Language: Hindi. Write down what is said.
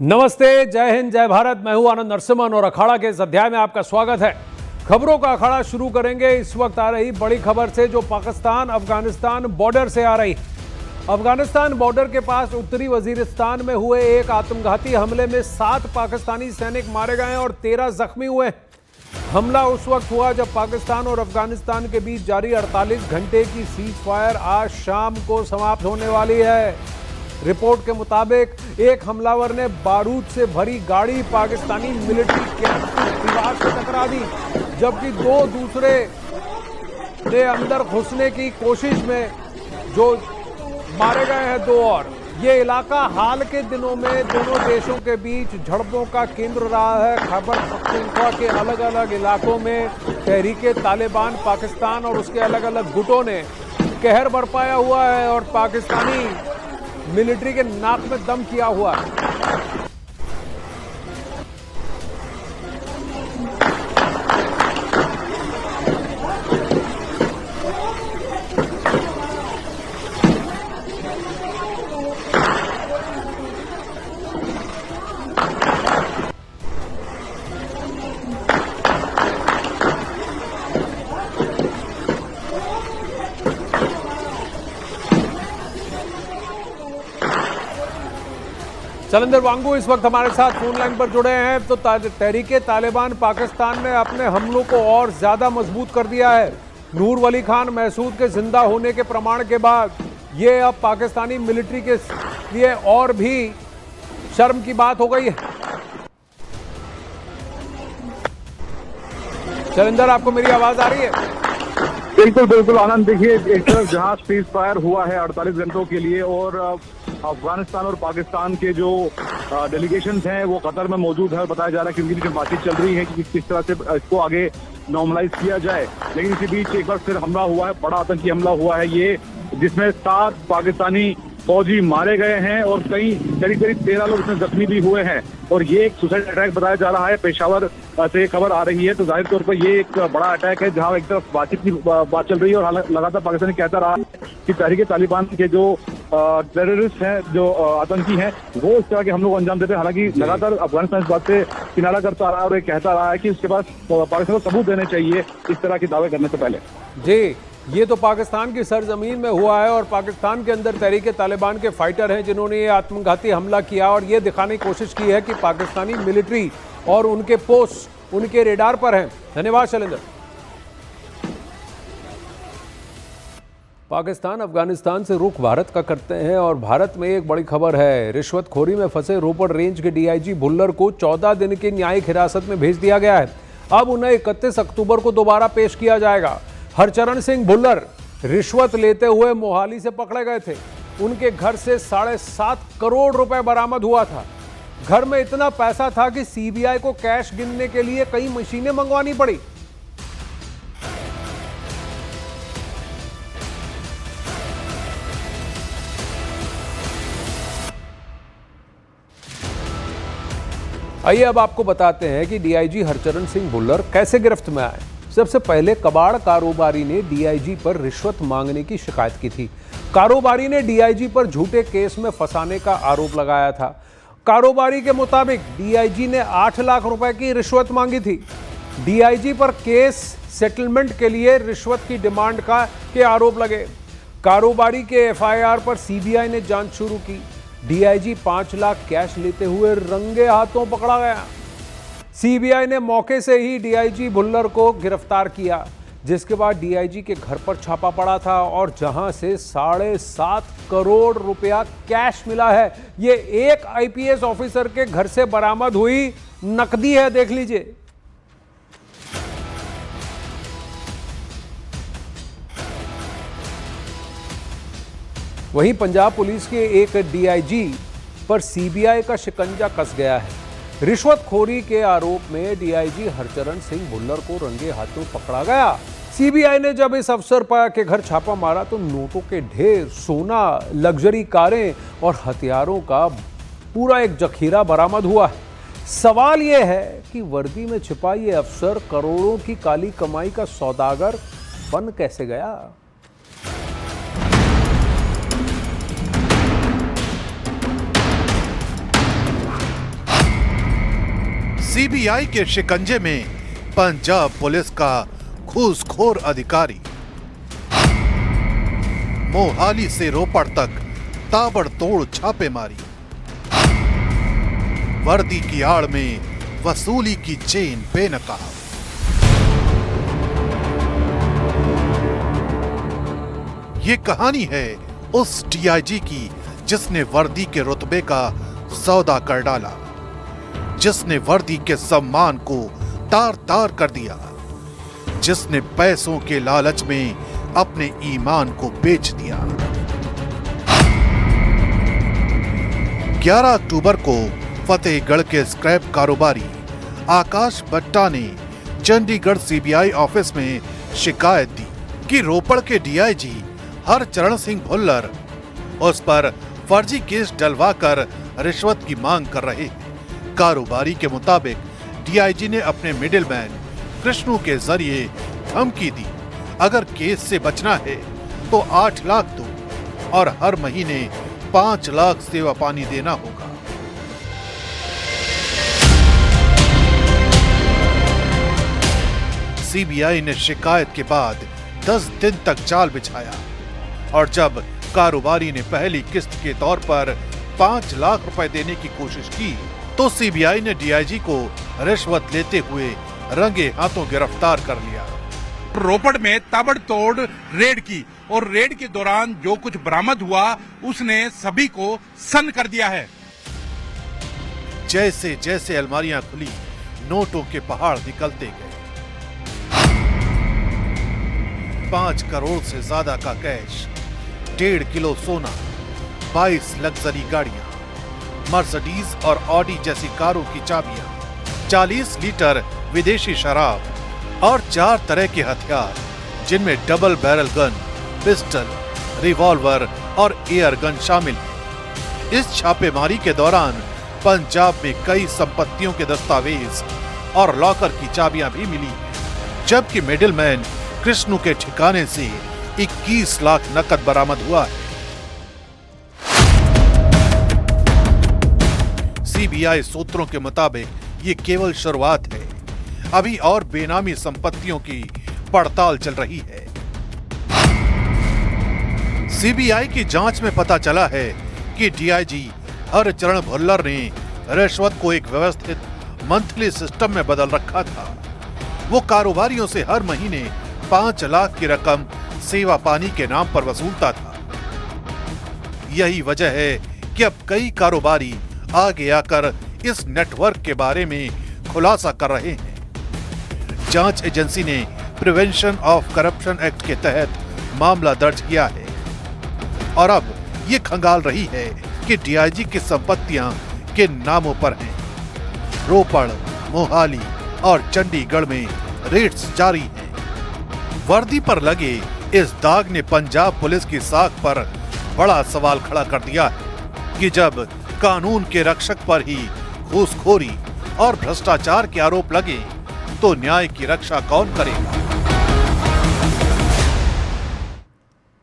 नमस्ते, जय हिंद, जय भारत। मैं हूं आनंद नरसिम्हन और अखाड़ा के इस अध्याय में आपका स्वागत है। खबरों का अखाड़ा शुरू करेंगे इस वक्त आ रही बड़ी खबर से, जो पाकिस्तान अफगानिस्तान बॉर्डर से आ रही। अफगानिस्तान बॉर्डर के पास उत्तरी वजीरिस्तान में हुए एक आत्मघाती हमले में 7 पाकिस्तानी सैनिक मारे गए और 13 जख्मी हुए। हमला उस वक्त हुआ जब पाकिस्तान और अफगानिस्तान के बीच जारी 48 घंटे की सीज फायर आज शाम को समाप्त होने वाली है। रिपोर्ट के मुताबिक एक हमलावर ने बारूद से भरी गाड़ी पाकिस्तानी मिलिट्री कैंप की दीवार से टकरा दी, जबकि 2 दूसरे ने अंदर घुसने की कोशिश में जो मारे गए हैं 2 और। ये इलाका हाल के दिनों में दोनों देशों के बीच झड़पों का केंद्र रहा है। खैबर पख्तूनख्वा के अलग अलग इलाकों में तहरीके तालिबान पाकिस्तान और उसके अलग अलग गुटों ने कहर बरपाया हुआ है और पाकिस्तानी मिलिट्री के नाक में दम किया हुआ है। चलंदर वांगू इस वक्त हमारे साथ फोन लाइन पर जुड़े हैं। तो तहरीके तालिबान पाकिस्तान ने अपने हमलों को और ज्यादा मजबूत कर दिया है। नूर वली खान महसूद के जिंदा होने के प्रमाण के बाद ये अब पाकिस्तानी मिलिट्री के लिए और भी शर्म की बात हो गई है। चलंदर, आपको मेरी आवाज आ रही है? बिल्कुल बिल्कुल आनंद। देखिए, एक तरफ जहां सीज फायर हुआ है 48 घंटों के लिए और अफगानिस्तान और पाकिस्तान के जो डेलीगेशन हैं वो कतर में मौजूद है और बताया जा रहा है कि उनकी बातचीत चल रही है कि किस तरह से इसको आगे नॉर्मलाइज किया जाए। लेकिन इसी बीच एक बार फिर हमला हुआ है, बड़ा आतंकी हमला हुआ है ये, जिसमें 7 पाकिस्तानी फौजी मारे गए हैं और करीब 13 लोग इसमें जख्मी भी हुए हैं। और ये एक सुसाइड अटैक बताया जा रहा है। पेशावर से खबर आ रही है तो जाहिर तौर पर ये एक बड़ा अटैक है जहां एक तरफ बातचीत की बात चल रही है और लगातार पाकिस्तान कहता रहा कि तहरीके तालिबान के जो टेररिस्ट हैं, जो आतंकी हैं, वो इस तरह के हमलों को अंजाम देते हैं। हालांकि लगातार अफगानिस्तान इस बात से किनारा करता रहा और ये कहता रहा है कि उसके पास पाकिस्तान को सबूत देने चाहिए इस तरह के दावे करने से पहले। जी, ये तो पाकिस्तान की सरजमीन में हुआ है और पाकिस्तान के अंदर तहरीके तालिबान के फाइटर हैं जिन्होंने ये आत्मघाती हमला किया और ये दिखाने की कोशिश की है कि पाकिस्तानी मिलिट्री और उनके पोस्ट उनके रेडार पर हैं। धन्यवाद शैलेंद्र। पाकिस्तान अफगानिस्तान से रुख भारत का करते हैं और भारत में एक बड़ी खबर है। रिश्वतखोरी में फंसे रोपड़ रेंज के डीआईजी भुल्लर को 14 दिन की न्यायिक हिरासत में भेज दिया गया है। अब उन्हें 31 अक्टूबर को दोबारा पेश किया जाएगा। हरचरण सिंह भुल्लर रिश्वत लेते हुए मोहाली से पकड़े गए थे। उनके घर से 7.5 करोड़ रुपए बरामद हुआ था। घर में इतना पैसा था कि सीबीआई को कैश गिनने के लिए कई मशीनें मंगवानी पड़ी। आइए अब आपको बताते हैं कि डीआईजी हरचरण सिंह भुल्लर कैसे गिरफ्त में आए। सबसे पहले कबाड़ कारोबारी ने डीआईजी पर रिश्वत मांगने की शिकायत की थी। कारोबारी ने डीआईजी पर झूठे केस में फंसाने का आरोप लगाया था। कारोबारी के मुताबिक डीआईजी ने 8 लाख रुपए की रिश्वत मांगी थी। डीआईजी पर केस सेटलमेंट के लिए रिश्वत की डिमांड के आरोप लगे। कारोबारी के एफआईआर पर सीबीआई ने जांच शुरू की। डीआईजी 5 लाख कैश लेते हुए रंगे हाथों पकड़ा गया। सीबीआई ने मौके से ही डीआईजी भुल्लर को गिरफ्तार किया, जिसके बाद डीआईजी के घर पर छापा पड़ा था और जहां से 7.5 करोड़ रुपया कैश मिला है। ये एक आईपीएस ऑफिसर के घर से बरामद हुई नकदी है, देख लीजिए। वहीं पंजाब पुलिस के एक डीआईजी पर सीबीआई का शिकंजा कस गया है। रिश्वतखोरी के आरोप में डीआईजी हरचरण सिंह भुल्लर को रंगे हाथों पकड़ा गया। सीबीआई ने जब इस अफसर के घर छापा मारा तो नोटों के ढेर, सोना, लग्जरी कारें और हथियारों का पूरा एक जखीरा बरामद हुआ है। सवाल यह है कि वर्दी में छिपा ये अफसर करोड़ों की काली कमाई का सौदागर बन कैसे गया। सीबीआई के शिकंजे में पंजाब पुलिस का घूसखोर अधिकारी। मोहाली से रोपड़ तक ताबड़तोड़ छापेमारी। वर्दी की आड़ में वसूली की चेन बेनकाब। ये कहानी है उस डीआईजी की जिसने वर्दी के रुतबे का सौदा कर डाला, जिसने वर्दी के सम्मान को तार तार कर दिया, जिसने पैसों के लालच में अपने ईमान को बेच दिया। 11 अक्टूबर को फतेहगढ़ के स्क्रैप कारोबारी आकाश भट्टा ने चंडीगढ़ सीबीआई ऑफिस में शिकायत दी कि रोपड़ के डीआईजी हरचरण सिंह भुल्लर उस पर फर्जी केस डलवाकर रिश्वत की मांग कर रहे हैं। कारोबारी के मुताबिक डीआईजी ने अपने मिडिलमैन कृष्णू के जरिए धमकी दी, अगर केस से बचना है तो 8 लाख दो और हर महीने 5 लाख सेवा पानी देना होगा। सीबीआई ने शिकायत के बाद 10 दिन तक जाल बिछाया और जब कारोबारी ने पहली किस्त के तौर पर 5 लाख रुपए देने की कोशिश की तो सीबीआई ने डीआईजी को रिश्वत लेते हुए रंगे हाथों गिरफ्तार कर लिया। रोपड़ में ताबड़तोड़ रेड की और रेड के दौरान जो कुछ बरामद हुआ उसने सभी को सन्न कर दिया है। जैसे जैसे अलमारियां खुली, नोटों के पहाड़ निकलते गए। 5 करोड़ से ज्यादा का कैश, 1.5 किलो सोना, 22 लग्जरी गाड़ियां, मर्सिडीज और ऑडी जैसी कारों की चाबियां, 40 लीटर विदेशी शराब और 4 तरह के हथियार जिनमें double barrel gun, pistol, revolver और एयर गन शामिल है। इस छापेमारी के दौरान पंजाब में कई संपत्तियों के दस्तावेज और लॉकर की चाबियां भी मिली, जबकि मिडिलमैन कृष्णू के ठिकाने से 21 लाख नकद बरामद हुआ है। सीबीआई सूत्रों के मुताबिक ये केवल शुरुआत है, अभी और बेनामी संपत्तियों की पड़ताल चल रही है। सीबीआई की जांच में पता चला है कि डीआईजी हरचरण भुल्लर ने रिश्वत को एक व्यवस्थित मंथली सिस्टम में बदल रखा था। वो कारोबारियों से हर महीने 5 लाख की रकम सेवा पानी के नाम पर वसूलता था। यही वजह है कि अब कई कारोबारी आगे आकर इस नेटवर्क के बारे में खुलासा कर रहे हैं। जांच एजेंसी ने प्रिवेंशन ऑफ करप्शन एक्ट के तहत मामला दर्ज किया है और अब ये खंगाल रही है कि डीआईजी की संपत्तियां किन नामों पर हैं। रोपड़, मोहाली और चंडीगढ़ में रेड्स जारी हैं। वर्दी पर लगे इस दाग ने पंजाब पुलिस की साख पर बड़ा सवाल खड़ा कर दिया है कि जब कानून के रक्षक पर ही घूसखोरी और भ्रष्टाचार के आरोप लगे तो न्याय की रक्षा कौन करेगा।